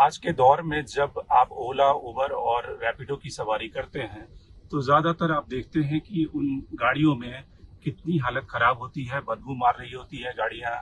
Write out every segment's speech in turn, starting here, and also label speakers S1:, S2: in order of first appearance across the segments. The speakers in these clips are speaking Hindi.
S1: आज के दौर में जब आप ओला, उबर और रैपिडो की सवारी करते हैं तो ज्यादातर आप देखते हैं कि उन गाड़ियों में कितनी हालत खराब होती है, बदबू मार रही होती है गाड़ियां,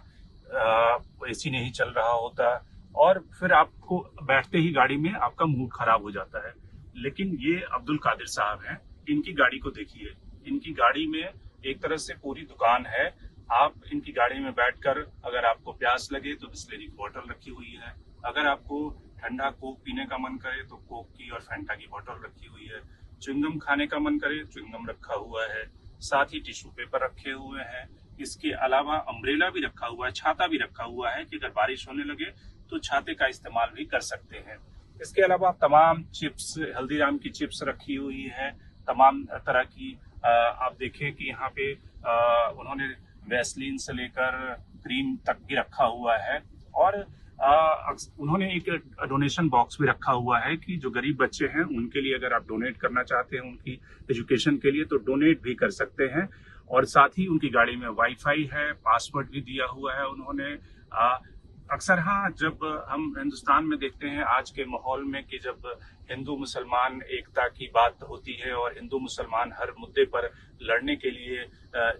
S1: एसी नहीं चल रहा होता और फिर आपको बैठते ही गाड़ी में आपका मूड खराब हो जाता है। लेकिन ये अब्दुल कादिर साहब हैं, इनकी गाड़ी को देखिए। इनकी गाड़ी में एक तरह से पूरी दुकान है। आप इनकी गाड़ी में बैठकर अगर आपको प्यास लगे तो बिस्लेरी की बोतल रखी हुई है, अगर आपको ठंडा कोक पीने का मन करे तो कोक की और फैंटा की बोतल रखी हुई है, च्युइंगम खाने का मन करे च्युइंगम रखा हुआ है, साथ ही टिश्यू पेपर रखे हुए हैं। इसके अलावा अम्ब्रेला भी रखा हुआ है, छाता भी रखा हुआ है कि अगर बारिश होने लगे तो छाते का इस्तेमाल भी कर सकते हैं। इसके अलावा तमाम चिप्स, हल्दीराम की चिप्स रखी हुई है, तमाम तरह की। आप देखें कि यहाँ पे उन्होंने वैसलीन से लेकर क्रीम तक भी रखा हुआ है और उन्होंने एक डोनेशन बॉक्स भी रखा हुआ है कि जो गरीब बच्चे हैं उनके लिए अगर आप डोनेट करना चाहते हैं उनकी एजुकेशन के लिए तो डोनेट भी कर सकते हैं। और साथ ही उनकी गाड़ी में वाईफाई है, पासवर्ड भी दिया हुआ है उन्होंने। अक्सर हाँ, जब हम हिंदुस्तान में देखते हैं आज के माहौल में कि जब हिंदू मुसलमान एकता की बात होती है और हिंदू मुसलमान हर मुद्दे पर लड़ने के लिए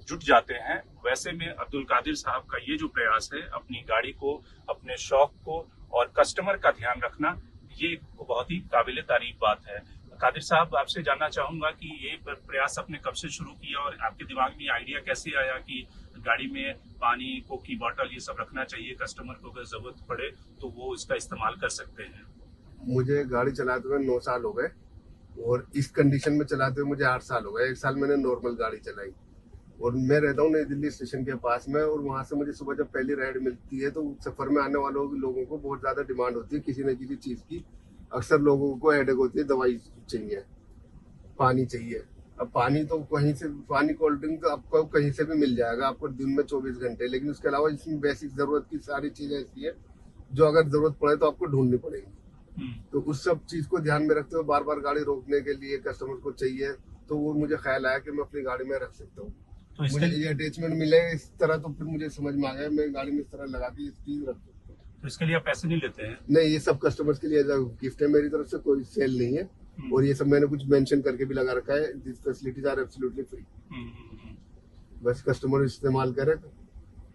S1: जुट जाते हैं, वैसे में अब्दुल कादिर साहब का ये जो प्रयास है अपनी गाड़ी को, अपने शौक को और कस्टमर का ध्यान रखना, ये बहुत ही काबिले तारीफ बात है। कादिर साहब, आपसे जानना चाहूंगा कि ये प्रयास आपने कब से शुरू किया और आपके दिमाग में आइडिया कैसे आया कि गाड़ी में पानी, कोक की बोतल ये सब रखना चाहिए, कस्टमर को अगर जरूरत पड़े तो वो इसका इस्तेमाल कर सकते हैं।
S2: मुझे गाड़ी चलाते हुए 9 साल हो गए और इस कंडीशन में चलाते हुए मुझे 8 साल हो गए। 1 साल मैंने नॉर्मल गाड़ी चलाई और मैं रहता हूँ नई दिल्ली स्टेशन के पास में और वहां से मुझे सुबह जब पहली राइड मिलती है तो सफर में आने वालों लोगों को बहुत ज्यादा डिमांड होती है किसी न किसी चीज की। अक्सर लोगों को हेडेक होती है, दवाई चाहिए, पानी चाहिए। अब पानी तो कहीं से, पानी कोल्ड ड्रिंक तो आपको कहीं से भी मिल जाएगा आपको दिन में 24 घंटे, लेकिन उसके अलावा इसमें बेसिक जरूरत की सारी चीजें ऐसी है जो अगर जरूरत पड़े तो आपको ढूंढनी पड़ेगी। तो उस सब चीज को ध्यान में रखते हुए बार बार गाड़ी रोकने के लिए कस्टमर को चाहिए, तो वो मुझे ख्याल आया कि मैं अपनी गाड़ी में रख सकता हूँ। तो मुझे ये अटैचमेंट मिले इस तरह, तो फिर मुझे समझ में आ गया मैं गाड़ी में इस तरह लगा के इस चीज रख सकता हूँ।
S1: तो इसके लिए आप पैसे नहीं लेते हैं?
S2: नहीं, ये सब कस्टमर्स के लिए गिफ्ट है, मेरी तरफ से कोई सेल नहीं है। और ये सब मैंने कुछ मेंशन करके भी लगा रखा है, this facilities are absolutely free. बस कस्टमर इस्तेमाल करे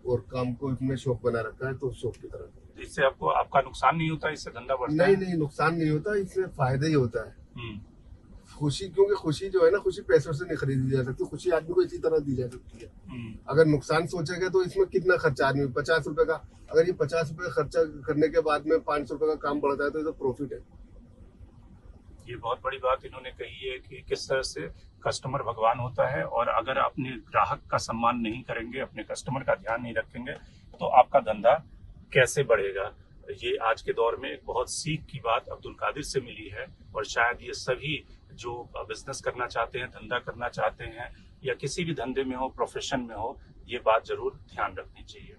S2: और काम को इसमें शौक बना रखा है तो शौक की तरह।
S1: इससे आपको, आपका नुकसान नहीं होता, इससे धंधा बढ़ता है?
S2: नहीं, नुकसान नहीं होता, इससे फायदा ही होता है। खुशी, क्योंकि खुशी जो है ना, खुशी पैसों से नहीं खरीदी जा सकती, खुशी आदमी को इसी तरह दी जा सकती है। अगर नुकसान सोचेगा तो इसमें कितना खर्चा आदमी, 50 रुपए का, अगर ये 50 रुपए खर्चा करने के बाद में 500 रुपए का काम बढ़ता है तो ये तो प्रॉफिट है।
S1: ये बहुत बड़ी बात इन्होंने कही है कि किस तरह से कस्टमर भगवान होता है और अगर अपने ग्राहक का सम्मान नहीं करेंगे, अपने कस्टमर का ध्यान नहीं रखेंगे तो आपका धंधा कैसे बढ़ेगा। ये आज के दौर में एक बहुत सीख की बात अब्दुल कादिर से मिली है और शायद ये सभी जो बिजनेस करना चाहते हैं, धंधा करना चाहते हैं या किसी भी धंधे में हो, प्रोफेशन में हो, ये बात जरूर ध्यान रखनी चाहिए।